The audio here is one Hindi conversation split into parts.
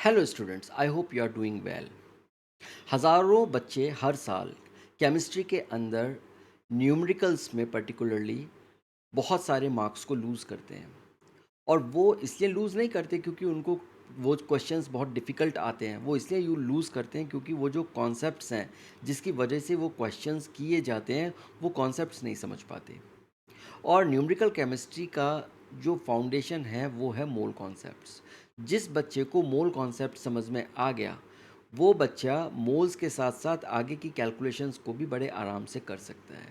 Hello students, I hope you are doing well. हज़ारों बच्चे हर साल केमिस्ट्री के अंदर न्यूमेरिकल्स में पर्टिकुलरली बहुत सारे मार्क्स को लूज़ करते हैं। और वो इसलिए लूज़ नहीं करते क्योंकि उनको वो क्वेश्चंस बहुत डिफ़िकल्ट आते हैं। वो इसलिए यू लूज़ करते हैं क्योंकि वो जो कॉन्सेप्ट्स हैं जिसकी वजह से वो क्वेश्चंस किए जाते हैं, वो कॉन्सेप्ट्स नहीं समझ पाते। और न्यूमेरिकल केमिस्ट्री का जो फाउंडेशन है वो है मोल कॉन्सेप्ट्स। जिस बच्चे को मोल कॉन्सेप्ट समझ में आ गया, वो बच्चा मोल्स के साथ साथ आगे की कैलकुलेशंस को भी बड़े आराम से कर सकता है।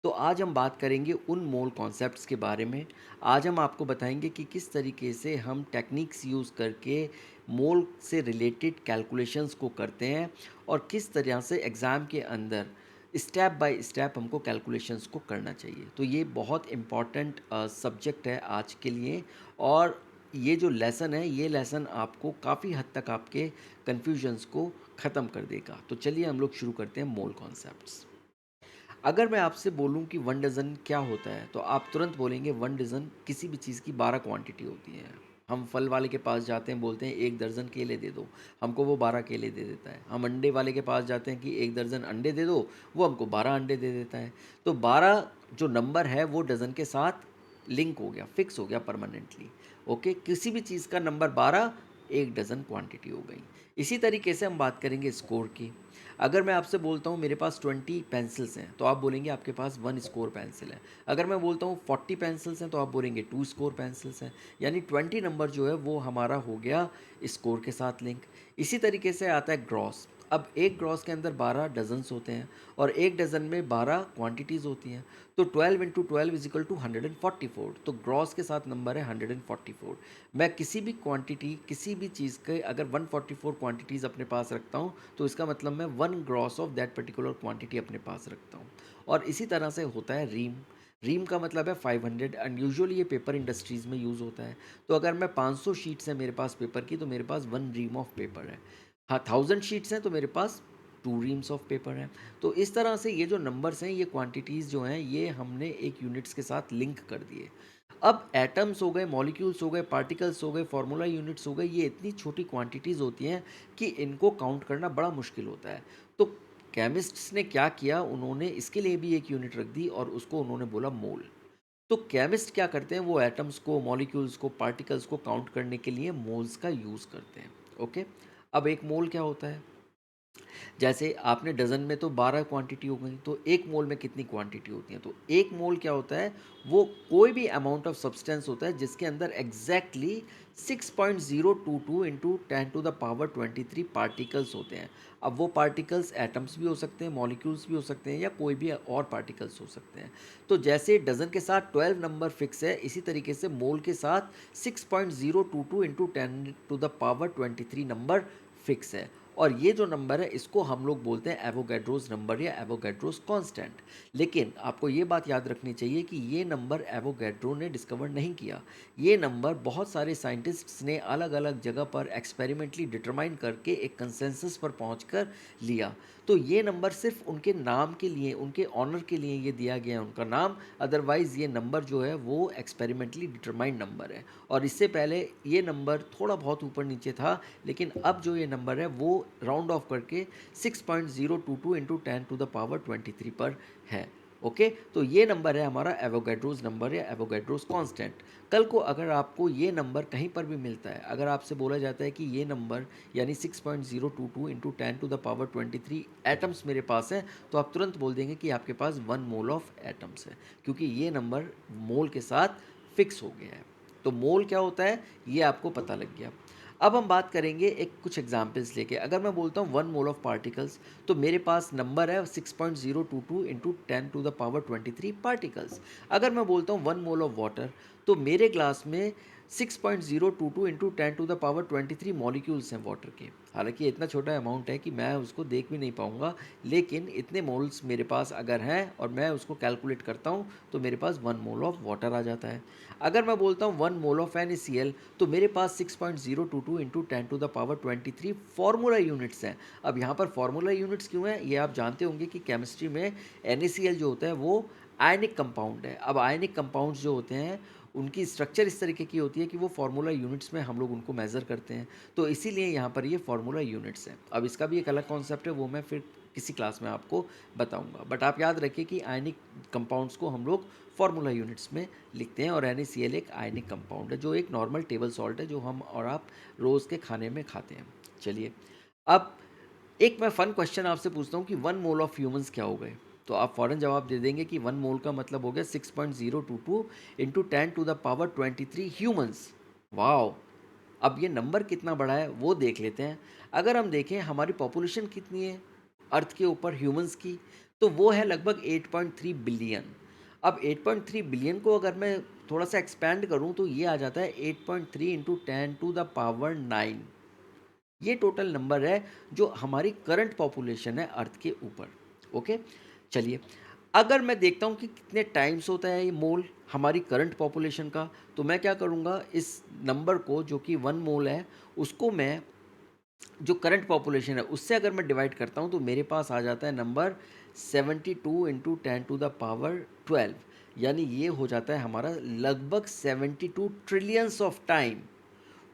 तो आज हम बात करेंगे उन मोल कॉन्सेप्ट्स के बारे में। आज हम आपको बताएंगे कि किस तरीके से हम टेक्निक्स यूज़ करके मोल से रिलेटेड कैलकुलेशंस को करते हैं और किस तरह से एग्ज़ाम के अंदर स्टेप बाय स्टेप हमको कैलकुलेशंस को करना चाहिए। तो ये बहुत इम्पॉर्टेंट सब्जेक्ट है आज के लिए। और ये जो लेसन है, ये लेसन आपको काफ़ी हद तक आपके कन्फ्यूजन्स को ख़त्म कर देगा। तो चलिए हम लोग शुरू करते हैं मोल कॉन्सेप्ट्स। अगर मैं आपसे बोलूं कि वन डज़न क्या होता है, तो आप तुरंत बोलेंगे वन डज़न किसी भी चीज़ की 12 क्वांटिटी होती है। हम फल वाले के पास जाते हैं, बोलते हैं 1 दर्जन केले दे दो, हमको वो 12 केले दे देता है। हम अंडे वाले के पास जाते हैं कि 1 दर्जन अंडे दे दो, वो हमको 12 अंडे दे देता है। तो 12 जो नंबर है वो डज़न के साथ लिंक हो गया, फिक्स हो गया परमानेंटली। ओके, किसी भी चीज़ का नंबर 12 1 डज़न क्वांटिटी हो गई। इसी तरीके से हम बात करेंगे स्कोर की। अगर मैं आपसे बोलता हूँ मेरे पास 20 पेंसिल्स हैं, तो आप बोलेंगे आपके पास 1 स्कोर पेंसिल है। अगर मैं बोलता हूँ 40 पेंसिल्स हैं, तो आप बोलेंगे 2 स्कोर पेंसिल्स हैं। यानी 20 नंबर जो है वो हमारा हो गया स्कोर के साथ लिंक। इसी तरीके से आता है ग्रॉस। अब एक ग्रॉस के अंदर 12 डजन्स होते हैं और एक डज़न में 12 क्वांटिटीज़ होती हैं। तो 12 इंटू 12 इज इक्वल टू 144। तो ग्रॉस के साथ नंबर है 144। मैं किसी भी क्वांटिटी, किसी भी चीज़ के अगर 144 क्वांटिटीज़ अपने पास रखता हूँ, तो इसका मतलब मैं 1 gross of that particular quantity अपने पास रखता हूँ। और इसी तरह से होता है रीम। रीम का मतलब है 500 एंड यूजुअली ये पेपर इंडस्ट्रीज़ में यूज़ होता है। तो अगर मैं 500 शीट्स हैं मेरे पास पेपर की, तो मेरे पास 1 रीम ऑफ पेपर है। हाँ, 1000 शीट्स हैं तो मेरे पास 2 रीम्स ऑफ पेपर हैं। तो इस तरह से ये जो नंबर्स हैं, ये क्वांटिटीज़ जो हैं, ये हमने एक यूनिट्स के साथ लिंक कर दिए। अब एटम्स हो गए, मॉलिक्यूल्स हो गए, पार्टिकल्स हो गए, फार्मूला यूनिट्स हो गए, ये इतनी छोटी क्वांटिटीज़ होती हैं कि इनको काउंट करना बड़ा मुश्किल होता है। तो केमिस्ट्स ने क्या किया, उन्होंने इसके लिए भी एक यूनिट रख दी और उसको उन्होंने बोला मोल। तो केमिस्ट क्या करते हैं, वो एटम्स को, मॉलिक्यूल्स को, पार्टिकल्स को काउंट करने के लिए मोल्स का यूज़ करते हैं। ओके, अब एक मोल क्या होता है? जैसे आपने डज़न में तो 12 क्वांटिटी हो गई, तो एक मोल में कितनी क्वांटिटी होती है? तो एक मोल क्या होता है, वो कोई भी अमाउंट ऑफ सब्सटेंस होता है जिसके अंदर exactly 6.022 into 10 to the power 23 particles होते हैं। अब वो पार्टिकल्स एटम्स भी हो सकते हैं, मॉलिक्यूल्स भी हो सकते हैं, या कोई भी और पार्टिकल्स हो सकते हैं। तो जैसे डज़न के साथ 12 नंबर फिक्स है, इसी तरीके से मोल के साथ 6.022 into 10 to the power 23 number fix है। और ये जो नंबर है, इसको हम लोग बोलते हैं एवोगैड्रोस नंबर या एवोगैड्रोस कांस्टेंट। लेकिन आपको ये बात याद रखनी चाहिए कि ये नंबर एवोगैड्रो ने डिस्कवर नहीं किया। ये नंबर बहुत सारे साइंटिस्ट्स ने अलग अलग जगह पर एक्सपेरिमेंटली डिटरमाइन करके एक कंसेंसस पर पहुंचकर लिया। तो ये नंबर सिर्फ उनके नाम के लिए, उनके ऑनर के लिए ये दिया गया है, उनका नाम। अदरवाइज़ ये नंबर जो है वो एक्सपेरिमेंटली डिटरमाइंड नंबर है। और इससे पहले ये नंबर थोड़ा बहुत ऊपर नीचे था, लेकिन अब जो ये नंबर है वो राउंड ऑफ करके 6.022 इंटू 10 टू द पावर 23 पर है। ओके, तो ये नंबर है हमारा एवोगैड्रोस नंबर या एवोगैड्रोस कांस्टेंट। कल को अगर आपको ये नंबर कहीं पर भी मिलता है, अगर आपसे बोला जाता है कि ये नंबर यानी 6.022 into 10 to the power 23 atoms मेरे पास है, तो आप तुरंत बोल देंगे कि आपके पास 1 मोल ऑफ एटम्स है, क्योंकि ये नंबर मोल के साथ फिक्स हो गया है। तो मोल क्या होता है, ये आपको पता लग गया। अब हम बात करेंगे एक कुछ एग्जाम्पल्स लेके। अगर मैं बोलता हूँ 1 मोल ऑफ पार्टिकल्स, तो मेरे पास नंबर है 6.022 into 10 to the power 23 particles. अगर मैं बोलता हूँ 1 मोल ऑफ वाटर, तो मेरे ग्लास में 6.022 into 10 to the power 23 molecules हैं वाटर के। हालांकि ये इतना छोटा अमाउंट है कि मैं उसको देख भी नहीं पाऊंगा, लेकिन इतने मोल्स मेरे पास अगर हैं और मैं उसको कैलकुलेट करता हूँ, तो मेरे पास 1 मोल ऑफ वाटर आ जाता है। अगर मैं बोलता हूँ 1 मोल ऑफ NaCl, तो मेरे पास 6.022 into 10 to the power 23 formula units हैं। अब यहाँ पर फार्मूला यूनिट्स क्यों हैं, ये आप जानते होंगे कि केमिस्ट्री में NaCl जो होता है वो आयनिक कंपाउंड है। अब आयनिक कंपाउंड्स जो होते हैं उनकी स्ट्रक्चर इस तरीके की होती है कि वो फार्मूला यूनिट्स में हम लोग उनको मेज़र करते हैं, तो इसीलिए यहाँ पर ये फार्मूला यूनिट्स हैं। अब इसका भी एक अलग कॉन्सेप्ट है, वो मैं फिर किसी क्लास में आपको बताऊंगा, बट आप याद रखिए कि आयनिक कंपाउंड्स को हम लोग फार्मूला यूनिट्स में लिखते हैं, और NaCl एक आयनिक कंपाउंड है जो एक नॉर्मल टेबल सॉल्ट है जो हम और आप रोज़ के खाने में खाते हैं। चलिए, अब एक मैं फ़न क्वेश्चन आपसे पूछता हूँ कि 1 मोल ऑफ ह्यूमंस क्या हो गए? तो आप फ़ौरन जवाब दे देंगे कि 1 मोल का मतलब हो गया 6.022 इंटू 10⁻23 ह्यूमंस। वाओ! अब ये नंबर कितना बड़ा है वो देख लेते हैं। अगर हम देखें हमारी पॉपुलेशन कितनी है अर्थ के ऊपर ह्यूमंस की, तो वो है लगभग 8.3 बिलियन। अब 8.3 बिलियन को अगर मैं थोड़ा सा एक्सपैंड करूं तो ये आ जाता है 8.3 इंटू 10⁻9। ये टोटल नंबर है जो हमारी करंट पॉपुलेशन है अर्थ के ऊपर। ओके, चलिए, अगर मैं देखता हूँ कि कितने टाइम्स होता है ये मोल हमारी करंट पॉपुलेशन का, तो मैं क्या करूँगा, इस नंबर को जो कि 1 मोल है उसको मैं जो करंट पॉपुलेशन है उससे अगर मैं डिवाइड करता हूँ तो मेरे पास आ जाता है नंबर 72 इंटू 10⁻12, यानी ये हो जाता है हमारा लगभग 72 trillions of time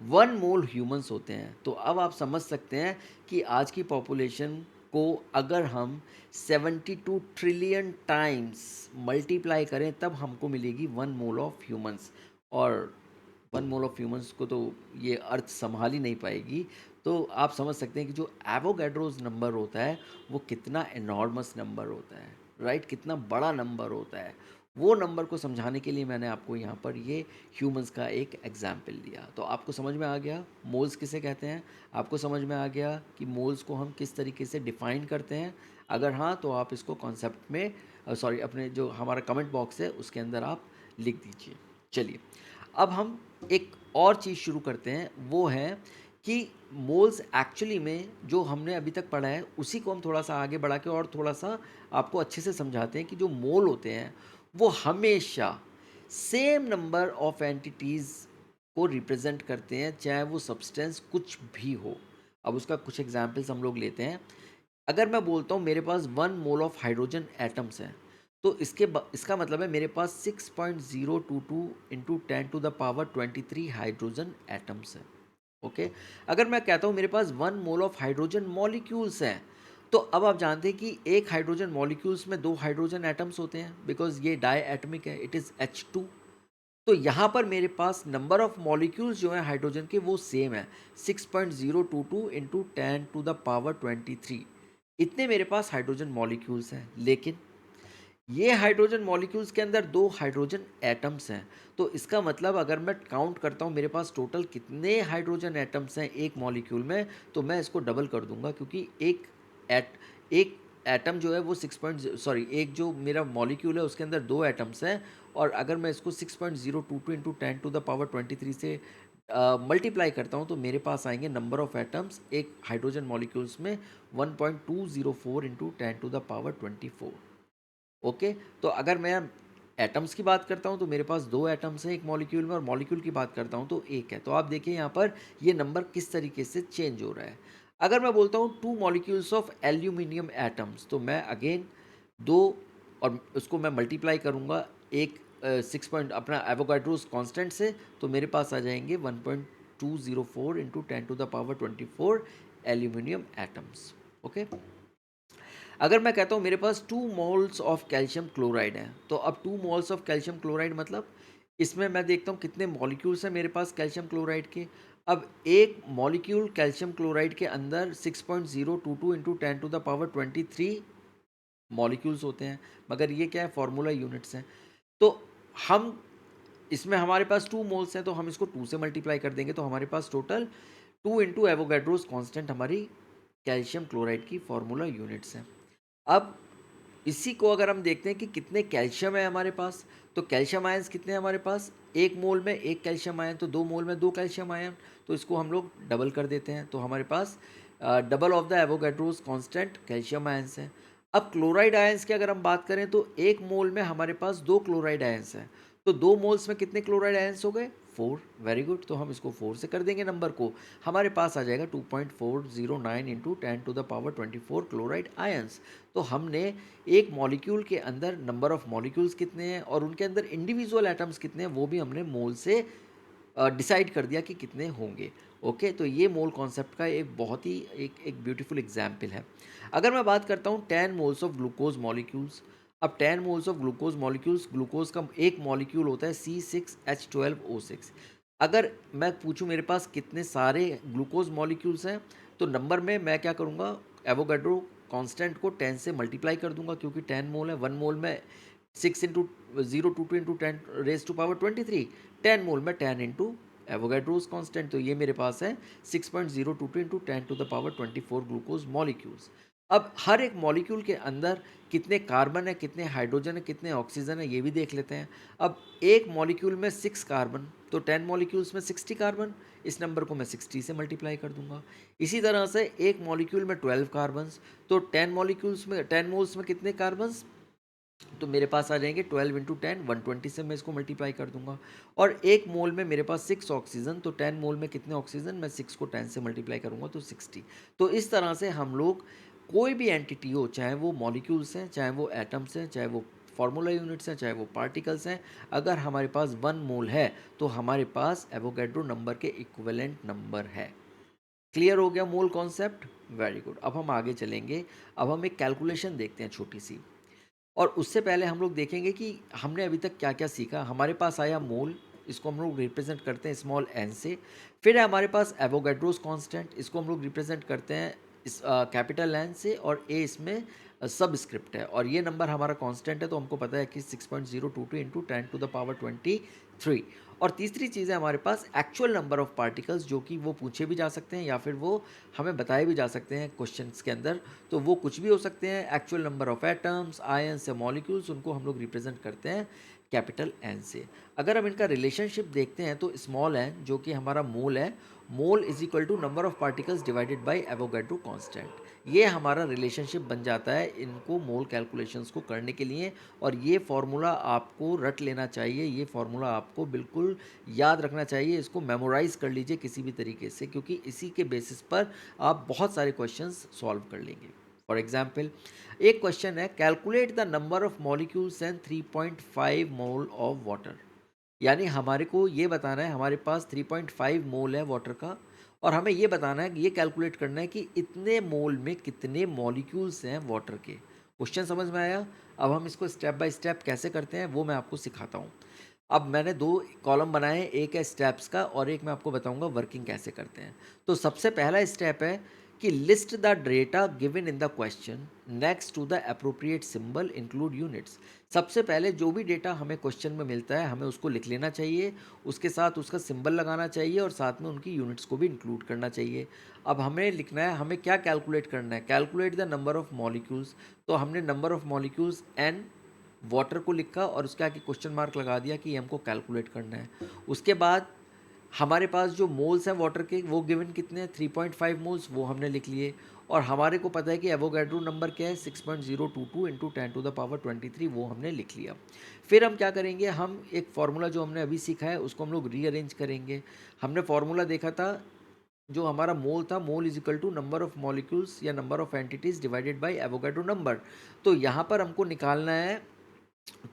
1 mole humans होते हैं। तो अब आप समझ सकते हैं कि आज की पॉपुलेशन को अगर हम 72 ट्रिलियन टाइम्स मल्टीप्लाई करें तब हमको मिलेगी 1 मोल ऑफ ह्यूमंस, और 1 मोल ऑफ ह्यूमंस को तो ये अर्थ संभाल ही नहीं पाएगी। तो आप समझ सकते हैं कि जो एवोगैड्रोस नंबर होता है वो कितना एनॉर्मस नंबर होता है, राइट, कितना बड़ा नंबर होता है। वो नंबर को समझाने के लिए मैंने आपको यहाँ पर ये ह्यूमंस का एक एग्जाम्पल दिया। तो आपको समझ में आ गया मोल्स किसे कहते हैं, आपको समझ में आ गया कि मोल्स को हम किस तरीके से डिफ़ाइन करते हैं। अगर हाँ तो आप इसको कॉन्सेप्ट में सॉरी अपने जो हमारा कमेंट बॉक्स है उसके अंदर आप लिख दीजिए। चलिए, अब हम एक और चीज़ शुरू करते हैं, वो है कि मोल्स एक्चुअली में जो हमने अभी तक पढ़ा है उसी को हम थोड़ा सा आगे बढ़ा के और थोड़ा सा आपको अच्छे से समझाते हैं कि जो मोल होते हैं वो हमेशा सेम नंबर ऑफ एंटिटीज़ को रिप्रेजेंट करते हैं, चाहे वो सब्सटेंस कुछ भी हो। अब उसका कुछ एग्जांपल्स हम लोग लेते हैं। अगर मैं बोलता हूँ मेरे पास 1 मोल ऑफ हाइड्रोजन एटम्स हैं, तो इसका मतलब है मेरे पास 6.022 इंटू 10⁻23 हाइड्रोजन एटम्स हैं। ओके, अगर मैं कहता हूँ मेरे पास 1 मोल ऑफ हाइड्रोजन मॉलिक्यूल्स हैं, तो अब आप जानते हैं कि एक हाइड्रोजन मॉलिक्यूल्स में 2 हाइड्रोजन एटम्स होते हैं, बिकॉज ये डाई एटमिक है, इट इज़ H2। तो यहाँ पर मेरे पास नंबर ऑफ मॉलिक्यूल्स जो हैं हाइड्रोजन के वो सेम है, 6.022 इंटू 10⁻23। इतने मेरे पास हाइड्रोजन मॉलिक्यूल्स हैं, लेकिन ये हाइड्रोजन मॉलिक्यूल्स के अंदर 2 हाइड्रोजन एटम्स हैं। तो इसका मतलब अगर मैं काउंट करता हूँ मेरे पास टोटल कितने हाइड्रोजन एटम्स हैं एक मॉलिक्यूल में, तो मैं इसको डबल कर दूंगा, क्योंकि एक एटम जो है वो एक जो मेरा मॉलिक्यूल है उसके अंदर 2 एटम्स हैं, और अगर मैं इसको 6.022 इंटू 10⁻23 से मल्टीप्लाई करता हूँ तो मेरे पास आएंगे नंबर ऑफ एटम्स एक हाइड्रोजन मॉलिक्यूल्स में 1.204 इंटू 10⁻24। ओके, तो अगर मैं एटम्स की बात करता हूँ तो मेरे पास 2 एटम्स हैं एक मॉलिक्यूल में, और मॉलिक्यूल की बात करता हूँ तो एक है। तो आप देखिए यहाँ पर ये नंबर किस तरीके से चेंज हो रहा है। अगर मैं बोलता हूँ 2 मॉलिक्यूल्स ऑफ एल्यूमिनियम एटम्स, तो मैं अगेन 2 और उसको मैं मल्टीप्लाई करूँगा एक 6 पॉइंट अपना एवोगाड्रोस कांस्टेंट से, तो मेरे पास आ जाएंगे 1.204 इंटू 10⁻24 एल्यूमिनियम एटम्स। ओके, अगर मैं कहता हूँ मेरे पास 2 मोल्स ऑफ कैल्शियम क्लोराइड है, तो अब 2 मोल्स ऑफ कैल्शियम क्लोराइड मतलब इसमें मैं देखता हूँ कितने मॉलिक्यूल्स हैं मेरे पास कैल्शियम क्लोराइड के। अब एक मॉलिक्यूल कैल्शियम क्लोराइड के अंदर 6.022 इंटू 10⁻23 मॉलिक्यूल्स होते हैं, मगर ये क्या है, फार्मूला यूनिट्स हैं। तो हम इसमें हमारे पास 2 मोल्स हैं तो हम इसको 2 से मल्टीप्लाई कर देंगे, तो हमारे पास टोटल 2 इंटू एवोगैड्रोस कॉन्स्टेंट हमारी कैल्शियम क्लोराइड की फार्मूला यूनिट्स हैं। अब इसी को अगर हम देखते हैं कि कितने कैल्शियम है हमारे पास, तो कैल्शियम आयंस कितने हैं हमारे पास, एक मोल में एक कैल्शियम आयन, तो 2 मोल में 2 कैल्शियम आयन, तो इसको हम लोग डबल कर देते हैं, तो हमारे पास double of the Avogadro's constant calcium ions हैं। अब क्लोराइड आयंस की अगर हम बात करें तो एक मोल में हमारे पास 2 क्लोराइड आयंस हैं, तो 2 मोल्स में कितने क्लोराइड आयंस हो गए, 4। वेरी गुड, तो हम इसको 4 से कर देंगे नंबर को, हमारे पास आ जाएगा 2.409 इंटू 10⁻24 क्लोराइड आयंस। तो हमने एक मॉलिक्यूल के अंदर नंबर ऑफ मॉलिक्यूल्स कितने हैं और उनके अंदर इंडिविजुअल एटम्स कितने हैं वो भी हमने मोल से डिसाइड कर दिया कि कितने होंगे। ओके, तो ये मोल कॉन्सेप्ट का एक बहुत ही एक ब्यूटीफुल एग्जाम्पल है। अगर मैं बात करता हूँ 10 मोल्स ऑफ ग्लूकोज मॉलिक्यूल्स, अब 10 moles of glucose molecules, glucose का एक मॉलिक्यूल होता है C6H12O6। अगर मैं पूछूं मेरे पास कितने सारे ग्लूकोज मॉलिक्यूल्स हैं, तो नंबर में मैं क्या करूँगा, एवोगाड्रो कांस्टेंट को 10 से मल्टीप्लाई कर दूंगा, क्योंकि 10 मोल है, 1 मोल में 6 इंटू 022 इंटू 10⁻23, 10 मोल में 10 इंटू एवोगाड्रोस कांस्टेंट, तो ये मेरे पास है 6.022 इंटू 10⁻24 ग्लूकोज मॉलिक्यूल्स। अब हर एक मॉलिक्यूल के अंदर कितने कार्बन है, कितने हाइड्रोजन है, कितने ऑक्सीजन है, ये भी देख लेते हैं। अब एक मॉलिक्यूल में 6 कार्बन, तो 10 मॉलिक्यूल्स में 60 कार्बन, इस नंबर को मैं 60 से मल्टीप्लाई कर दूंगा। इसी तरह से एक मॉलिक्यूल में 12 कार्बन्स, तो 10 मॉलिक्यूल्स में 10 मोल्स में कितने कार्बन्स, तो मेरे पास आ जाएंगे 12 इंटू 10, 120 से मैं इसको मल्टीप्लाई कर दूंगा। और एक मोल में मेरे पास 6 ऑक्सीजन, तो 10 मोल में कितने ऑक्सीजन, मैं 6 को 10 से मल्टीप्लाई करूंगा तो 60। तो इस तरह से हम लोग कोई भी एंटिटी हो, चाहे वो मॉलिक्यूल्स हैं, चाहे वो एटम्स हैं, चाहे वो फार्मूला यूनिट्स हैं, चाहे वो पार्टिकल्स हैं, अगर हमारे पास 1 मोल है तो हमारे पास एवोगैड्रो नंबर के इक्विवेलेंट नंबर है। क्लियर हो गया मोल कॉन्सेप्ट? Very good. अब हम आगे चलेंगे, अब हम एक कैलकुलेशन देखते हैं छोटी सी। और उससे पहले हम लोग देखेंगे कि हमने अभी तक क्या क्या सीखा। हमारे पास आया मोल, इसको हम लोग रिप्रेजेंट करते हैं स्मॉल एन से। फिर है हमारे पास एवोगाड्रोस कांस्टेंट, इसको हम लोग रिप्रेजेंट करते हैं इस कैपिटल एन से, और ए इसमें सब स्क्रिप्ट है, और ये नंबर हमारा कांस्टेंट है, तो हमको पता है कि 6.022 इंटू 10⁻23। और तीसरी चीज़ है हमारे पास एक्चुअल नंबर ऑफ पार्टिकल्स, जो कि वो पूछे भी जा सकते हैं या फिर वो हमें बताए भी जा सकते हैं क्वेश्चंस के अंदर। तो वो कुछ भी हो सकते हैं, actual number of atoms, ions या मॉलिक्यूल्स, उनको हम लोग रिप्रेजेंट करते हैं कैपिटल एन से। अगर हम इनका रिलेशनशिप देखते हैं तो स्मॉल एन जो कि हमारा मोल है, mole is equal to number of particles divided by Avogadro constant, ये हमारा रिलेशनशिप बन जाता है इनको मोल कैलकुलेशंस को करने के लिए। और ये फार्मूला आपको रट लेना चाहिए, ये फार्मूला आपको बिल्कुल याद रखना चाहिए, इसको मेमोराइज कर लीजिए किसी भी तरीके से, क्योंकि इसी के बेसिस पर आप बहुत सारे क्वेश्चंस सॉल्व कर लेंगे। फॉर एग्जाम्पल, एक क्वेश्चन है, calculate the number of molecules and 3.5 mole of water. यानी हमारे को ये बताना है, हमारे पास 3.5 मोल है वाटर का, और हमें ये बताना है, ये कैलकुलेट करना है कि इतने मोल में कितने मॉलिक्यूल्स हैं वाटर के। क्वेश्चन समझ में आया? अब हम इसको स्टेप बाय स्टेप कैसे करते हैं वो मैं आपको सिखाता हूँ। अब मैंने दो कॉलम बनाए हैं, एक है स्टेप्स का और एक मैं आपको बताऊंगा वर्किंग कैसे करते हैं। तो सबसे पहला स्टेप है कि list the data given in the question, next to the appropriate symbol include units. सबसे पहले जो भी डेटा हमें क्वेश्चन में मिलता है हमें उसको लिख लेना चाहिए, उसके साथ उसका सिंबल लगाना चाहिए और साथ में उनकी यूनिट्स को भी इंक्लूड करना चाहिए। अब हमें लिखना है, हमें क्या कैलकुलेट करना है, calculate the number of molecules. तो हमने number of molecules in water को लिखा और उसके आगे क्वेश्चन मार्क लगा दिया कि हमको कैलकुलेट करना है। उसके बाद हमारे पास जो मोल्स हैं वाटर के वो गिवन कितने हैं, 3.5 मोल्स, वो हमने लिख लिए। और हमारे को पता है कि एवोगाड्रो नंबर क्या है, 6.022 इंटू 10⁻23, वो हमने लिख लिया। फिर हम क्या करेंगे, हम एक फार्मूला जो हमने अभी सीखा है उसको हम लोग रीअरेंज करेंगे। हमने फार्मूला देखा था, जो हमारा मोल था, mole is equal to number of molecules या number of entities divided by Avogadro number. तो यहाँ पर हमको निकालना है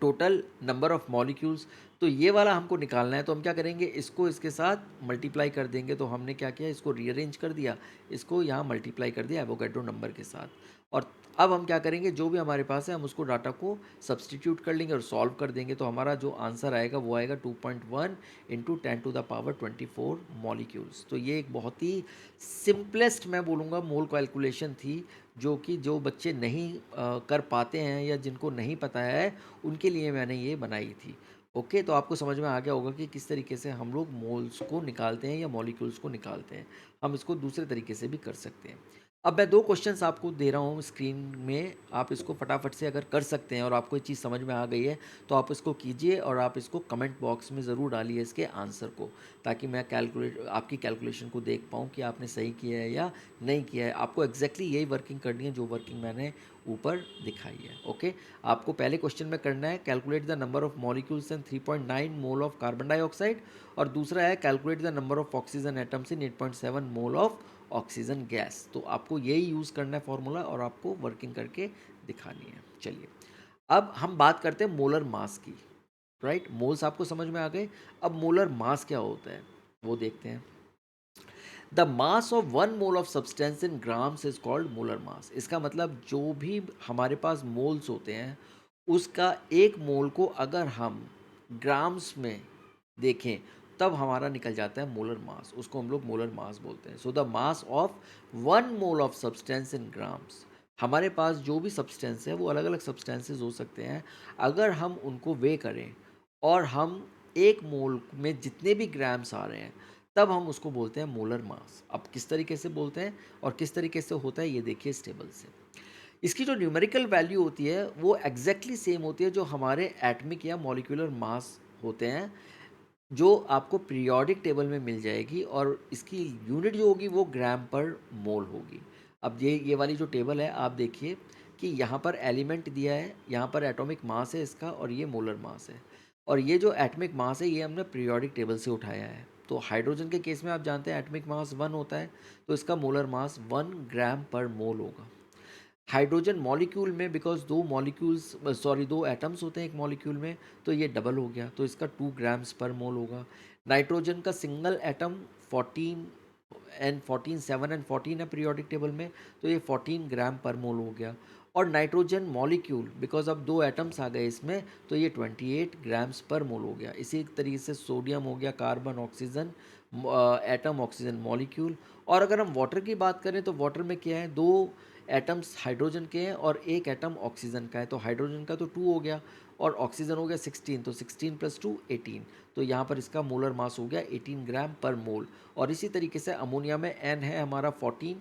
टोटल नंबर ऑफ मॉलिक्यूल्स, तो ये वाला हमको निकालना है। तो हम क्या करेंगे, इसको इसके साथ मल्टीप्लाई कर देंगे। तो हमने क्या किया, इसको रीअरेंज कर दिया, इसको यहाँ मल्टीप्लाई कर दिया एवोगाड्रो नंबर के साथ। और अब हम क्या करेंगे, जो भी हमारे पास है हम उसको डाटा को सब्सटीट्यूट कर लेंगे और सॉल्व कर देंगे। तो हमारा जो आंसर आएगा वो आएगा 2.1 इंटू 10⁻24 मॉलिक्यूल्स। तो ये एक बहुत ही सिंपलेस्ट मैं बोलूँगा मोल कैलकुलेशन थी, जो कि जो बच्चे नहीं कर पाते हैं या जिनको नहीं पता है उनके लिए मैंने ये बनाई थी। ओके, तो आपको समझ में आ गया होगा कि किस तरीके से हम लोग मोल्स को निकालते हैं या मॉलिक्यूल्स को निकालते हैं। हम इसको दूसरे तरीके से भी कर सकते हैं। अब मैं दो क्वेश्चंस आपको दे रहा हूँ स्क्रीन में, आप इसको फटाफट से अगर कर सकते हैं और आपको ये चीज़ समझ में आ गई है तो आप इसको कीजिए और आप इसको कमेंट बॉक्स में ज़रूर डालिए इसके आंसर को, ताकि मैं आपकी कैलकुलेशन को देख पाऊँ कि आपने सही किया है या नहीं किया है। आपको एग्जैक्टली यही वर्किंग करनी है जो वर्किंग मैंने ऊपर दिखाई है। ओके, आपको पहले क्वेश्चन में करना है, calculate the number of molecules and 3.9 mole of carbon dioxide, और दूसरा है calculate the number of oxygen atoms in 8.7 mole of oxygen gas. तो आपको यही यूज़ करना है फॉर्मूला और आपको वर्किंग करके दिखानी है। चलिए अब हम बात करते हैं मोलर मास की, राइट। मोल्स आपको समझ में आ गए, अब मोलर मास क्या होता है वो देखते हैं। The mass of 1 mole of substance in grams is called molar mass. इसका मतलब जो भी हमारे पास मोल्स होते हैं उसका 1 मोल को अगर हम ग्राम्स में देखें तब हमारा निकल जाता है मोलर मास, उसको हम लोग मोलर मास बोलते हैं। So the mass of 1 mole of substance in grams, हमारे पास जो भी सब्सटेंस है वो अलग अलग सब्सटेंसेस हो सकते हैं, अगर हम उनको वे करें और हम 1 मोल में जितने भी ग्राम्स आ रहे हैं तब हम उसको बोलते हैं मोलर मास। अब किस तरीके से बोलते हैं और किस तरीके से होता है ये देखिए इस टेबल से। इसकी जो न्यूमेरिकल वैल्यू होती है वो एग्जैक्टली सेम होती है जो हमारे एटमिक या मॉलिक्यूलर मास होते हैं, जो आपको पीरियोडिक टेबल में मिल जाएगी, और इसकी यूनिट जो होगी वो ग्राम पर मोल होगी। अब ये वाली जो टेबल है आप देखिए कि यहाँ पर एलिमेंट दिया है, यहाँ पर एटॉमिक मास है इसका, और ये मोलर मास है, और ये जो एटमिक मास है ये हमने पीरियोडिक टेबल से उठाया है। तो हाइड्रोजन के केस में आप जानते हैं एटमिक मास 1 होता है, तो इसका मोलर मास 1 ग्राम पर मोल होगा। हाइड्रोजन मॉलिक्यूल में बिकॉज दो एटम्स होते हैं एक मॉलिक्यूल में, तो ये डबल हो गया, तो इसका 2 ग्राम्स पर मोल होगा। नाइट्रोजन का सिंगल एटम 14 एंड 14 7 एंड 14 है पीरियोडिक टेबल में, तो ये 14 ग्राम पर मोल हो गया। और नाइट्रोजन मॉलिक्यूल बिकॉज अब 2 एटम्स आ गए इसमें, तो ये 28 ग्राम्स पर मोल हो गया। इसी तरीके से सोडियम हो गया, carbon, oxygen atom, oxygen molecule. और अगर हम वाटर की बात करें तो वाटर में क्या है, 2 एटम्स हाइड्रोजन के हैं और 1 एटम ऑक्सीजन का है, तो हाइड्रोजन का तो 2 हो गया और ऑक्सीजन हो गया 16, तो 16 + 2 18, तो यहाँ पर इसका मोलर मास हो गया 18 ग्राम पर मोल। और इसी तरीके से अमोनिया में N है हमारा 14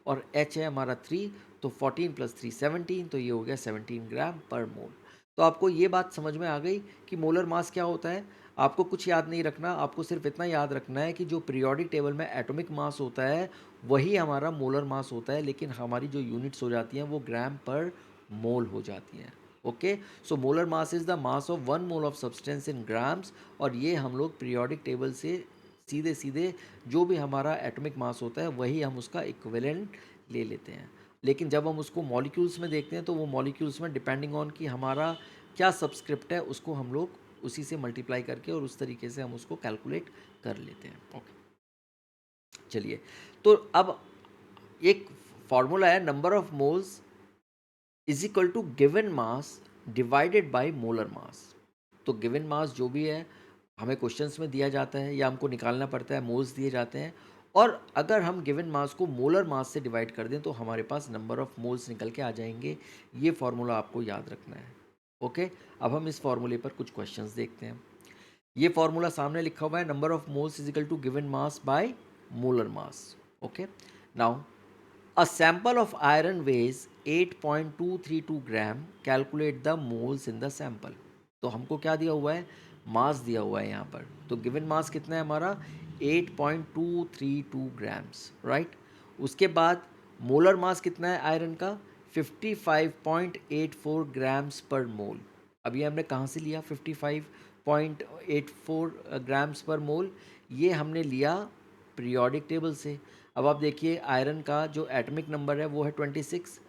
और H है हमारा 3, तो 14 + 3 17, तो ये हो गया 17 ग्राम पर मोल। तो आपको ये बात समझ में आ गई कि मोलर मास क्या होता है। आपको कुछ याद नहीं रखना, आपको सिर्फ इतना याद रखना है कि जो पीरियोडिक टेबल में एटॉमिक मास होता है वही हमारा मोलर मास होता है, लेकिन हमारी जो यूनिट्स हो जाती हैं वो ग्राम पर मोल हो जाती हैं। Okay, so molar mass is the mass of 1 mole of substance in grams, और ये हम लोग पीरियोडिक टेबल से सीधे सीधे जो भी हमारा एटॉमिक मास होता है वही हम उसका इक्विवेलेंट ले लेते हैं। लेकिन जब हम उसको मॉलिक्यूल्स में देखते हैं तो वो मॉलिक्यूल्स में डिपेंडिंग ऑन कि हमारा क्या सबस्क्रिप्ट है उसको हम लोग उसी से मल्टीप्लाई करके और उस तरीके से हम उसको कैलकुलेट कर लेते हैं। ओके, चलिए, तो अब एक फॉर्मूला है, number of moles is equal to given mass divided by molar mass. तो गिवन मास जो भी है हमें क्वेश्चंस में दिया जाता है या हमको निकालना पड़ता है, मोल्स दिए जाते हैं, और अगर हम गिवन मास को मोलर मास से डिवाइड कर दें तो हमारे पास नंबर ऑफ मोल्स निकल के आ जाएंगे। ये फॉर्मूला आपको याद रखना है। ओके, अब हम इस फॉर्मूले पर कुछ क्वेश्चंस देखते हैं। ये फॉर्मूला सामने लिखा हुआ है, number of moles is equal to given mass by molar mass. Okay, now a sample of iron weighs 8.232 gram, calculate the moles in the sample. तो हमको क्या दिया हुआ है, मास दिया हुआ है यहाँ पर, तो गिवन मास कितना है हमारा 8.232 ग्राम्स, राइट। उसके बाद मोलर मास कितना है आयरन का 55.84 ग्राम्स पर मोल। अब ये हमने कहाँ से लिया 55.84 ग्राम्स पर मोल, ये हमने लिया पीरियोडिक टेबल से। अब आप देखिए आयरन का जो एटॉमिक नंबर है वो है 26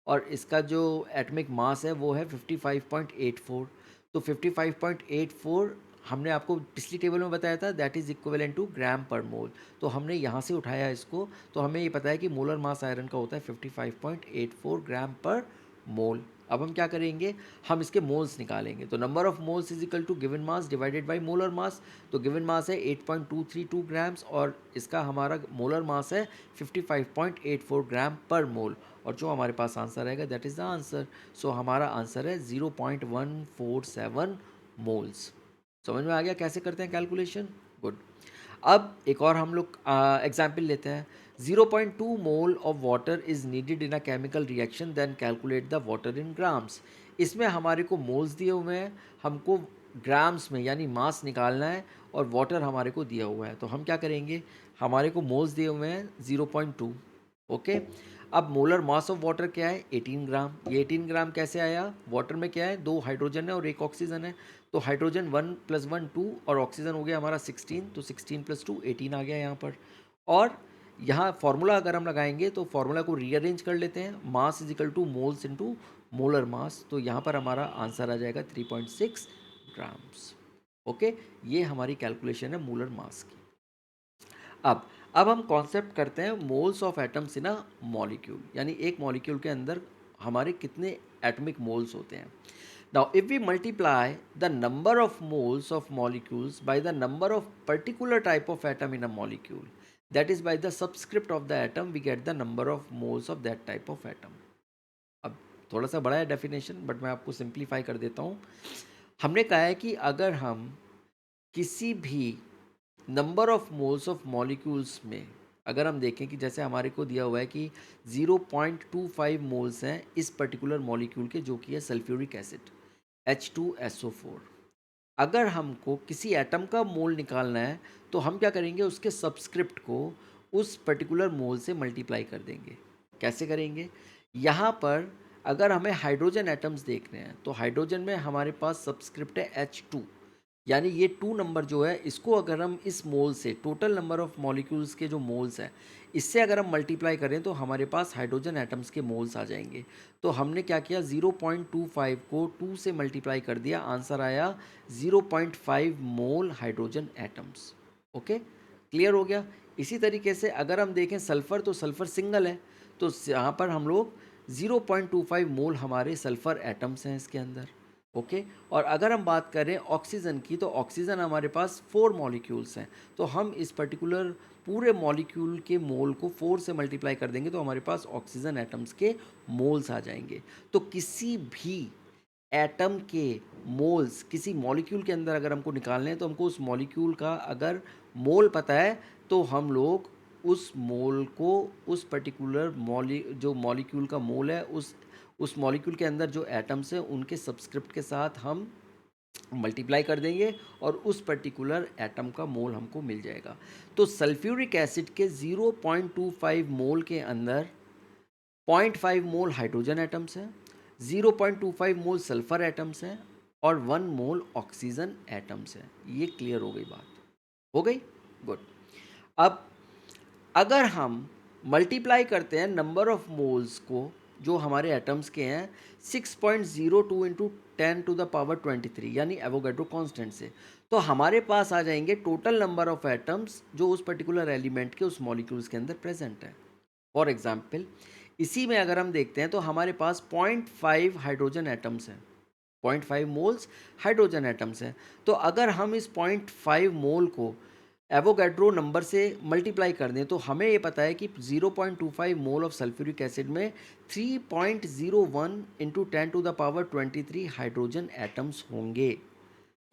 और इसका जो एटॉमिक मास है वो है 55.84, तो 55.84 हमने आपको पिछली टेबल में बताया था दैट इज़ इक्विवेलेंट टू ग्राम पर मोल, तो हमने यहाँ से उठाया इसको, तो हमें ये पता है कि मोलर मास आयरन का होता है 55.84 ग्राम पर मोल। अब हम क्या करेंगे, हम इसके मोल्स निकालेंगे, तो number of moles is equal to given mass divided by molar mass. तो गिवन मास है 8.232 ग्राम्स और इसका हमारा मोलर मास है 55.84 ग्राम पर मोल, और जो हमारे पास आंसर आएगा दैट इज़ द आंसर। सो हमारा आंसर है 0.147 मोल्स। समझ में आ गया कैसे करते हैं कैलकुलेशन, गुड। अब एक और हम लोग एग्जाम्पल लेते हैं, 0.2 mole of water is needed in a chemical reaction, then calculate the water in grams. इसमें हमारे को मोल्स दिए हुए हैं, हमको ग्राम्स में यानी मास निकालना है, और वाटर हमारे को दिया हुआ है, तो हम क्या करेंगे, हमारे को मोल्स दिए हुए हैं 0.2। ओके, अब मोलर मास ऑफ वाटर क्या है 18 ग्राम, ये 18 ग्राम कैसे आया, वाटर में क्या है 2 हाइड्रोजन है और 1 ऑक्सीजन है, तो हाइड्रोजन 1 + 1 2 और ऑक्सीजन हो गया हमारा 16, तो 16 + 2 18 आ गया यहाँ पर। और यहाँ फार्मूला अगर हम लगाएंगे तो फार्मूला को रीअरेंज कर लेते हैं, मास is equal two moles into molar mass, तो यहाँ पर हमारा आंसर आ जाएगा 3.6 ग्राम्स। ओके, ये हमारी कैलकुलेशन है मोलर मास की। अब हम कॉन्सेप्ट करते हैं moles of atoms in a molecule, यानी एक मॉलिक्यूल के अंदर हमारे कितने एटॉमिक मोल्स होते हैं। Now, if we multiply the number of moles of molecules by the number of particular type of atom in a molecule, that is by the subscript of the atom, we get the number of moles of that type of atom. अब थोड़ा सा बड़ा है डेफिनेशन, बट मैं आपको सिंप्लीफाई कर देता हूँ। हमने कहा है कि अगर हम किसी भी number of moles of molecules में अगर हम देखें कि जैसे हमारे को दिया हुआ है कि 0.25 मोल्स हैं इस पर्टिकुलर मॉलिक्यूल के, जो कि है सल्फ्यूरिक एसिड H2SO4। अगर हमको किसी एटम का मोल निकालना है तो हम क्या करेंगे, उसके सबस्क्रिप्ट को उस पर्टिकुलर मोल से मल्टीप्लाई कर देंगे। कैसे करेंगे, यहाँ पर अगर हमें हाइड्रोजन एटम्स देखने हैं तो हाइड्रोजन में हमारे पास सबस्क्रिप्ट है H2, यानी ये 2 नंबर जो है इसको अगर हम इस मोल से, टोटल नंबर ऑफ मॉलिक्यूल्स के जो मोल्स हैं इससे अगर हम मल्टीप्लाई करें तो हमारे पास हाइड्रोजन एटम्स के मोल्स आ जाएंगे। तो हमने क्या किया, 0.25 को 2 से मल्टीप्लाई कर दिया, आंसर आया 0.5 मोल हाइड्रोजन एटम्स। ओके, क्लियर हो गया। इसी तरीके से अगर हम देखें सल्फ़र, तो सल्फ़र सिंगल है, तो यहाँ पर हम लोग 0.25 मोल हमारे सल्फ़र एटम्स हैं इसके अंदर। ओके, और अगर हम बात करें ऑक्सीजन की, तो ऑक्सीजन हमारे पास 4 मॉलिक्यूल्स हैं, तो हम इस पर्टिकुलर पूरे मॉलिक्यूल के मोल को 4 से मल्टीप्लाई कर देंगे तो हमारे पास ऑक्सीजन एटम्स के मोल्स आ जाएंगे। तो किसी भी एटम के मोल्स किसी मॉलिक्यूल के अंदर अगर हमको निकालने हैं तो हमको उस मॉलिक्यूल का अगर मोल पता है तो हम लोग उस मोल को उस पर्टिकुलर जो मॉलिक्यूल का मोल है उस मॉलिक्यूल के अंदर जो एटम्स हैं उनके सबस्क्रिप्ट के साथ हम मल्टीप्लाई कर देंगे और उस पर्टिकुलर एटम का मोल हमको मिल जाएगा। तो सल्फ्यूरिक एसिड के 0.25 मोल के अंदर 0.5 मोल हाइड्रोजन एटम्स हैं, 0.25 मोल सल्फर एटम्स हैं और 1 मोल ऑक्सीजन एटम्स हैं। ये क्लियर हो गई बात, हो गई, गुड। अब अगर हम मल्टीप्लाई करते हैं नंबर ऑफ मोल्स को जो हमारे एटम्स के हैं 6.02 इंटू 10⁻23 यानी एवोगैड्रो कांस्टेंट से, तो हमारे पास आ जाएंगे टोटल नंबर ऑफ एटम्स जो उस पर्टिकुलर एलिमेंट के उस मॉलिक्यूल्स के अंदर प्रेजेंट है। फॉर एग्जाम्पल, इसी में अगर हम देखते हैं तो हमारे पास 0.5 हाइड्रोजन एटम्स हैं, 0.5 मोल्स हाइड्रोजन एटम्स हैं। तो अगर हम इस 0.5 मोल को एवोगैड्रो नंबर से मल्टीप्लाई कर दें तो हमें ये पता है कि 0.25 मोल ऑफ सल्फ्यूरिक एसिड में 3.01 इंटू 10⁻23 हाइड्रोजन एटम्स होंगे।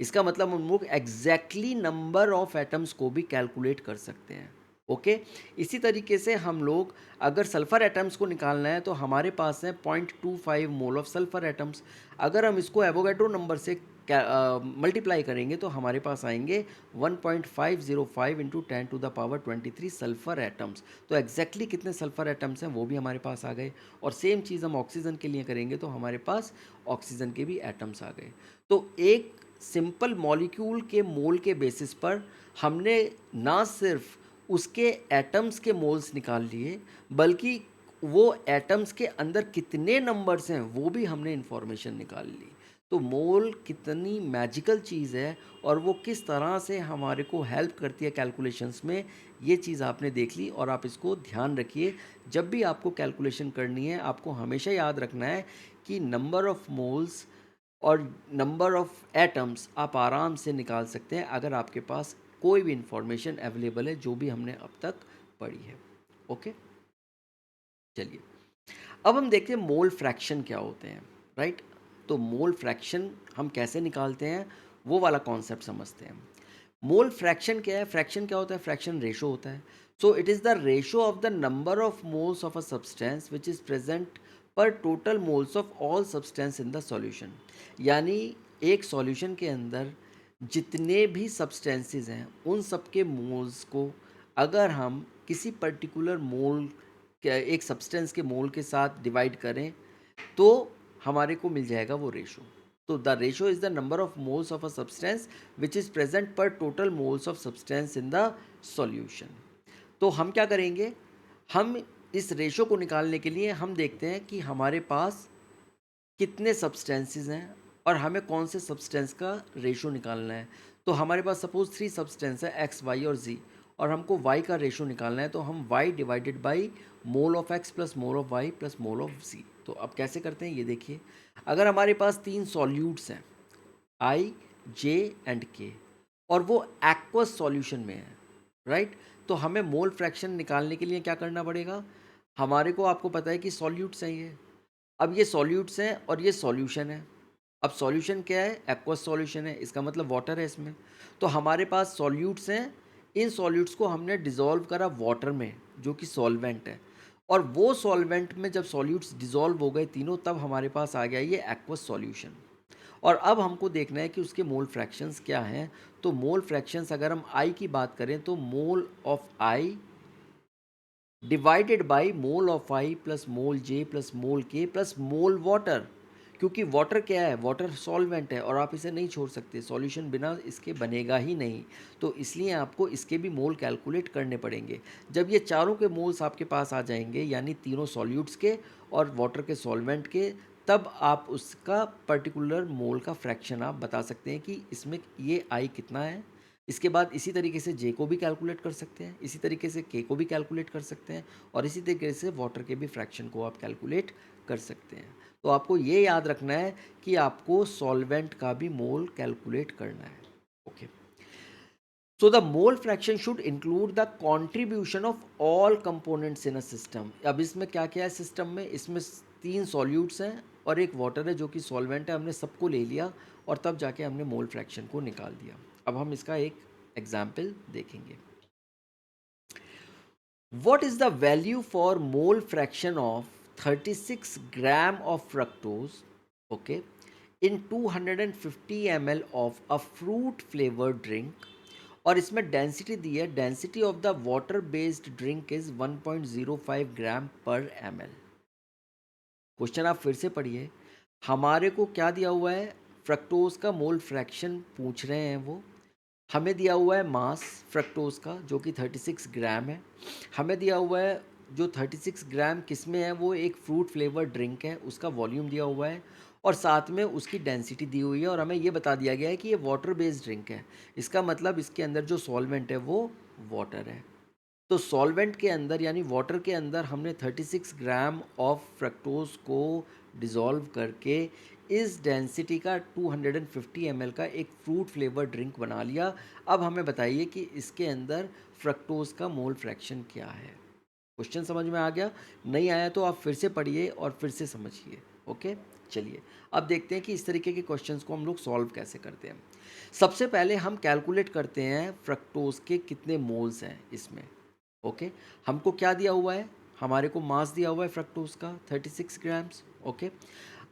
इसका मतलब हम लोग एग्जैक्टली नंबर ऑफ एटम्स को भी कैलकुलेट कर सकते हैं। ओके, इसी तरीके से हम लोग अगर सल्फ़र एटम्स को निकालना है तो हमारे पास है 0.25 मोल ऑफ सल्फ़र एटम्स। अगर हम इसको एवोगैड्रो नंबर से मल्टीप्लाई करेंगे तो हमारे पास आएंगे 1.505 इंटू 10⁻23 सल्फ़र एटम्स। तो एग्जैक्टली कितने सल्फ़र एटम्स हैं वो भी हमारे पास आ गए। और सेम चीज़ हम ऑक्सीजन के लिए करेंगे तो हमारे पास ऑक्सीजन के भी एटम्स आ गए। तो एक सिंपल मॉलिक्यूल के मोल के बेसिस पर हमने ना सिर्फ उसके एटम्स के मोल्स निकाल लिए बल्कि वो एटम्स के अंदर कितने नंबर्स हैं वो भी हमने इंफॉर्मेशन निकाल ली। तो मोल कितनी मैजिकल चीज़ है और वो किस तरह से हमारे को हेल्प करती है कैलकुलेशंस में, ये चीज़ आपने देख ली। और आप इसको ध्यान रखिए, जब भी आपको कैलकुलेशन करनी है आपको हमेशा याद रखना है कि नंबर ऑफ़ मोल्स और नंबर ऑफ़ एटम्स आप आराम से निकाल सकते हैं अगर आपके पास कोई भी इंफॉर्मेशन अवेलेबल है जो भी हमने अब तक पढ़ी है। ओके, चलिए अब हम देखते हैं मोल फ्रैक्शन क्या होते हैं, राइट। तो मोल फ्रैक्शन हम कैसे निकालते हैं वो वाला कॉन्सेप्ट समझते हैं। मोल फ्रैक्शन क्या है, फ्रैक्शन क्या होता है, फ्रैक्शन रेशो होता है। So it is the ratio of the number of moles of a substance which is present per total moles of all substance in the solution. यानी एक सॉल्यूशन के अंदर जितने भी सब्सटेंसेस हैं उन सब के मोल्स को अगर हम किसी पर्टिकुलर मोल एक सब्सटेंस के मोल के साथ डिवाइड करें तो हमारे को मिल जाएगा वो रेशो। तो the ratio is the number of moles of a substance which is present per total moles of substance in the solution. तो हम क्या करेंगे, हम इस रेशो को निकालने के लिए हम देखते हैं कि हमारे पास कितने सब्सटेंसेस हैं और हमें कौन से सब्सटेंस का रेशो निकालना है। तो हमारे पास सपोज 3 सब्सटेंस है एक्स, वाई और जी, और हमको वाई का रेशो निकालना है। तो हम Y divided by mole of X plus mole of Y plus mole of G. तो अब कैसे करते हैं ये देखिए। अगर हमारे पास 3 सॉल्यूट्स हैं आई, जे एंड के, और वो एक्वस सॉल्यूशन में है, राइट, तो हमें मोल फ्रैक्शन निकालने के लिए क्या करना पड़ेगा। हमारे को, आपको पता है कि सॉल्यूट्स हैं ये। अब ये सॉल्यूट्स हैं और ये सॉल्यूशन है। अब सॉल्यूशन क्या है, एक्वस सॉल्यूशन है, इसका मतलब वाटर है इसमें। तो हमारे पास सॉल्यूट्स हैं, इन सॉल्यूट्स को हमने डिज़ोल्व करा वाटर में जो कि सॉल्वेंट है, और वो सॉल्वेंट में जब सॉल्यूट्स डिज़ोल्व हो गए तीनों, तब हमारे पास आ गया ये एक्वस सॉल्यूशन। और अब हमको देखना है कि उसके मोल फ्रैक्शंस क्या हैं। तो मोल फ्रैक्शंस अगर हम आई की बात करें तो mole of I divided by mole of I plus mole J plus मोल के प्लस मोल वाटर। क्योंकि वाटर क्या है, वाटर सॉल्वेंट है और आप इसे नहीं छोड़ सकते, सॉल्यूशन बिना इसके बनेगा ही नहीं। तो इसलिए आपको इसके भी मोल कैलकुलेट करने पड़ेंगे। जब ये चारों के मोल्स आपके पास आ जाएंगे, यानी तीनों सॉल्यूट्स के और वाटर के सॉल्वेंट के, तब आप उसका पर्टिकुलर मोल का फ्रैक्शन आप बता सकते हैं कि इसमें ये आई कितना है। इसके बाद इसी तरीके से जे को भी कैलकुलेट कर सकते हैं, इसी तरीके से के को भी कैलकुलेट कर सकते हैं, और इसी तरीके से वाटर के भी फ्रैक्शन को आप कैलकुलेट कर सकते हैं। तो आपको ये याद रखना है कि आपको सॉल्वेंट का भी मोल कैलकुलेट करना है। Okay, so the mole fraction should include the contribution of all components in a system. अब इसमें क्या क्या है सिस्टम में, इसमें 3 सॉल्यूट्स हैं और एक वाटर है जो कि सॉल्वेंट है। हमने सबको ले लिया और तब जाके हमने मोल फ्रैक्शन को निकाल दिया। अब हम इसका एक एग्जाम्पल देखेंगे। What is the value for mole fraction of 36 gram of fructose, okay, in 250 ml of a fruit flavored drink? और इसमें डेंसिटी दी है, density of the water based drink is 1.05 ग्राम पर ml। क्वेश्चन आप फिर से पढ़िए। हमारे को क्या दिया हुआ है, फ्रक्टोज का मोल फ्रैक्शन पूछ रहे हैं वो। हमें दिया हुआ है मास फ्रक्टोज का जो कि 36 ग्राम है। हमें दिया हुआ है जो 36 ग्राम किस में है, वो एक फ्रूट फ्लेवर ड्रिंक है, उसका वॉल्यूम दिया हुआ है, और साथ में उसकी डेंसिटी दी हुई है, और हमें ये बता दिया गया है कि ये वाटर बेस्ड ड्रिंक है। इसका मतलब इसके अंदर जो सॉल्वेंट है वो वाटर है। तो सॉल्वेंट के अंदर यानी वाटर के अंदर हमने 36 ग्राम ऑफ फ्रक्टोज को डिज़ोल्व करके इस डेंसिटी का 250 ml का एक फ्रूट फ्लेवर ड्रिंक बना लिया। अब हमें बताइए कि इसके अंदर फ्रक्टोज का मोल फ्रैक्शन क्या है। क्वेश्चन समझ में आ गया? नहीं आया तो आप फिर से पढ़िए और फिर से समझिए। ओके, चलिए अब देखते हैं कि इस तरीके के क्वेश्चंस को हम लोग सॉल्व कैसे करते हैं। सबसे पहले हम कैलकुलेट करते हैं फ्रक्टोज के कितने मोल्स हैं इसमें। ओके, हमको क्या दिया हुआ है, हमारे को मास दिया हुआ है फ्रक्टोज का 36 ग्राम्स। ओके,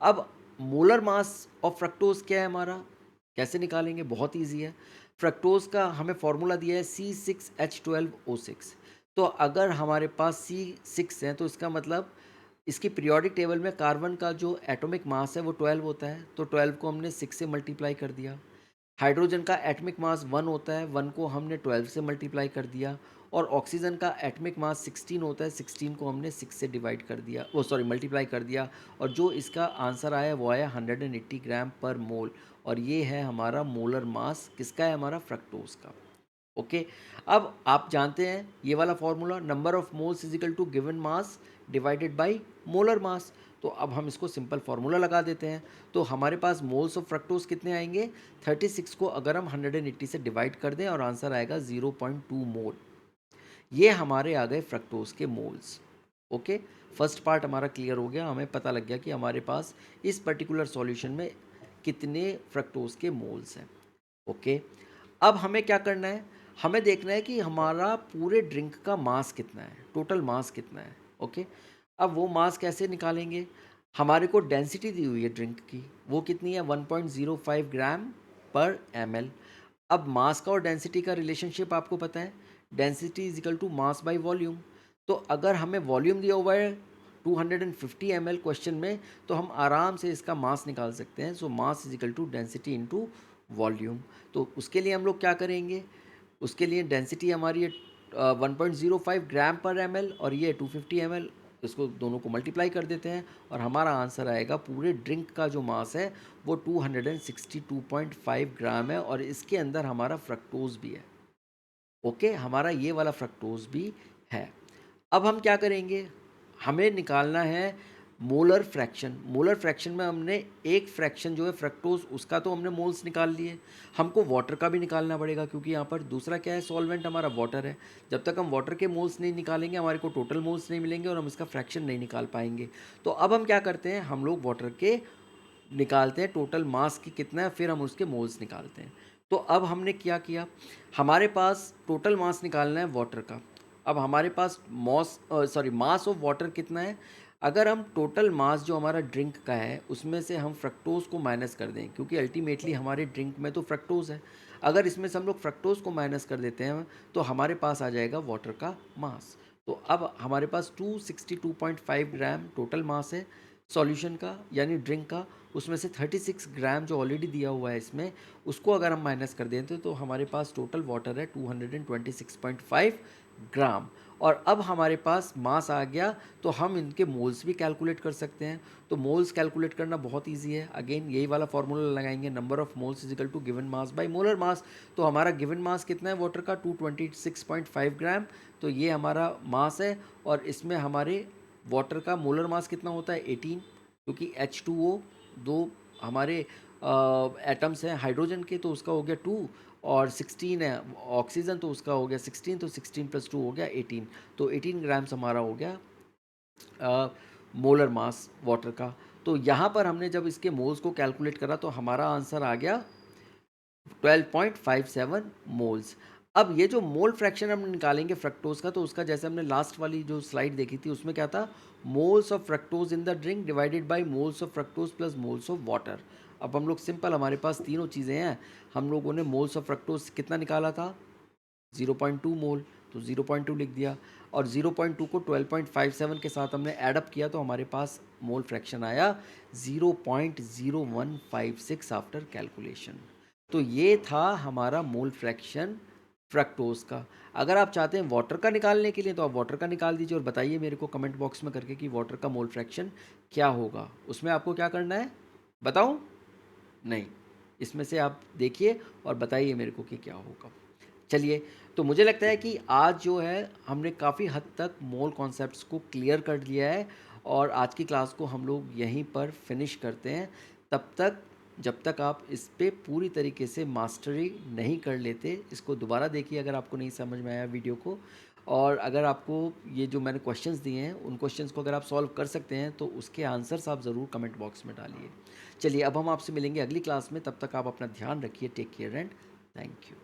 अब मोलर मास ऑफ फ्रक्टोज क्या है हमारा, कैसे निकालेंगे, बहुत ईजी है। फ्रक्टोज का हमें फॉर्मूला दिया है C6H12O6। तो अगर हमारे पास C6 है तो इसका मतलब इसकी पीरियोडिक टेबल में कार्बन का जो एटॉमिक मास है वो 12 होता है, तो 12 को हमने 6 से मल्टीप्लाई कर दिया। हाइड्रोजन का एटॉमिक मास 1 होता है, 1 को हमने 12 से मल्टीप्लाई कर दिया। और ऑक्सीजन का एटॉमिक मास 16 होता है, 16 को हमने 6 से डिवाइड कर दिया, वो सॉरी मल्टीप्लाई कर दिया। और जो इसका आंसर आया वो आया 180 ग्राम पर मोल, और ये है हमारा मोलर मास, किसका है, हमारा फ्रक्टोज का। ओके, अब आप जानते हैं ये वाला formula, number of moles is equal to given mass divided by molar mass. तो अब हम इसको सिंपल फार्मूला लगा देते हैं। तो हमारे पास मोल्स ऑफ फ्रक्टोज कितने आएंगे, 36 को अगर हम 180 से डिवाइड कर दें और आंसर आएगा 0.2 मोल। ये हमारे आ गए फ्रक्टोज के मोल्स। ओके, फर्स्ट पार्ट हमारा क्लियर हो गया, हमें पता लग गया कि हमारे पास इस पर्टिकुलर सॉल्यूशन में कितने फ्रक्टोज के मोल्स हैं। ओके, अब हमें क्या करना है, हमें देखना है कि हमारा पूरे ड्रिंक का मास कितना है, टोटल मास कितना है। ओके, अब वो मास कैसे निकालेंगे, हमारे को डेंसिटी दी हुई है ड्रिंक की, वो कितनी है 1.05 ग्राम पर ml। अब मास का और डेंसिटी का रिलेशनशिप आपको पता है, density is equal to mass by volume. तो अगर हमें वॉल्यूम दिया हुआ है 250 ml क्वेश्चन में, तो हम आराम से इसका मास निकाल सकते हैं। So mass is equal to density into volume. तो उसके लिए हम लोग क्या करेंगे, उसके लिए डेंसिटी हमारी है 1.05 ग्राम पर ml और ये 250 ml, इसको दोनों को मल्टीप्लाई कर देते हैं और हमारा आंसर आएगा पूरे ड्रिंक का जो मास है वो 262.5 ग्राम है और इसके अंदर हमारा फ्रक्टोज भी है। ओके, हमारा ये वाला फ्रक्टोज भी है। अब हम क्या करेंगे, हमें निकालना है मोलर फ्रैक्शन। मोलर फ्रैक्शन में हमने एक फ्रैक्शन जो है फ्रक्टोज, उसका तो हमने मोल्स निकाल लिए, हमको वाटर का भी निकालना पड़ेगा क्योंकि यहाँ पर दूसरा क्या है, सॉल्वेंट हमारा वाटर है। जब तक हम वाटर के मोल्स नहीं निकालेंगे हमारे को टोटल मोल्स नहीं मिलेंगे और हम इसका फ्रैक्शन नहीं निकाल पाएंगे। तो अब हम क्या करते हैं, हम लोग वाटर के निकालते हैं टोटल मास की कितना है, फिर हम उसके मोल्स निकालते हैं। तो अब हमने क्या किया, हमारे पास टोटल मास निकालना है वाटर का। अब हमारे पास मास ऑफ वाटर कितना है, अगर हम टोटल मास जो हमारा ड्रिंक का है उसमें से हम फ्रक्टोज को माइनस कर दें, क्योंकि अल्टीमेटली हमारे ड्रिंक में तो फ्रक्टोज है, अगर इसमें से हम लोग फ्रक्टोज को माइनस कर देते हैं तो हमारे पास आ जाएगा वाटर का मास। तो अब हमारे पास 262.5 ग्राम टोटल मास है सॉल्यूशन का यानी ड्रिंक का, उसमें से 36 ग्राम जो ऑलरेडी दिया हुआ है इसमें, उसको अगर हम माइनस कर दें तो हमारे पास टोटल वाटर है 226.5 ग्राम। और अब हमारे पास मास आ गया तो हम इनके मोल्स भी कैलकुलेट कर सकते हैं। तो मोल्स कैलकुलेट करना बहुत इजी है, अगेन यही वाला फॉर्मूला लगाएंगे, number of moles is equal to given mass by molar mass. तो हमारा गिवन मास कितना है वाटर का, 226.5 ग्राम। तो ये हमारा मास है और इसमें हमारे वाटर का मोलर मास कितना होता है 18, क्योंकि H2O दो हमारे एटम्स हैं हाइड्रोजन के, तो उसका हो गया 2 और 16 है ऑक्सीजन, तो उसका हो गया 16, तो 16 + 2 हो गया 18। तो 18 ग्राम्स हमारा हो गया मोलर मास वाटर का। तो यहाँ पर हमने जब इसके मोल्स को कैलकुलेट करा तो हमारा आंसर आ गया 12.57 मोल्स। अब ये जो मोल फ्रैक्शन हम निकालेंगे फ्रक्टोज का, तो उसका जैसे हमने लास्ट वाली जो स्लाइड देखी थी उसमें क्या था, moles of fructose in the drink divided by moles of fructose plus moles of water. अब हम लोग सिंपल, हमारे पास तीनों चीज़ें हैं, हम लोगों ने मोल्स ऑफ फ्रक्टोज कितना निकाला था 0.2 मोल, तो 0.2 लिख दिया और 0.2 को 12.57 के साथ हमने एडअप किया तो हमारे पास मोल फ्रैक्शन आया 0.0156 आफ्टर कैलकुलेशन। तो ये था हमारा मोल फ्रैक्शन फ्रक्टोज का। अगर आप चाहते हैं वाटर का निकालने के लिए तो आप वाटर का निकाल दीजिए और बताइए मेरे को कमेंट बॉक्स में करके कि वाटर का मोल फ्रैक्शन क्या होगा। उसमें आपको क्या करना है बताऊं? नहीं, इसमें से आप देखिए और बताइए मेरे को कि क्या होगा। चलिए, तो मुझे लगता है कि आज जो है हमने काफ़ी हद तक मोल कॉन्सेप्ट्स को क्लियर कर लिया है और आज की क्लास को हम लोग यहीं पर फिनिश करते हैं। तब तक, जब तक आप इस पे पूरी तरीके से मास्टरी नहीं कर लेते, इसको दोबारा देखिए अगर आपको नहीं समझ में आया वीडियो को, और अगर आपको ये जो मैंने क्वेश्चंस दिए हैं उन क्वेश्चंस को अगर आप सॉल्व कर सकते हैं तो उसके आंसर्स आप ज़रूर कमेंट बॉक्स में डालिए। चलिए, अब हम आपसे मिलेंगे अगली क्लास में, तब तक आप अपना ध्यान रखिए। Take care and thank you.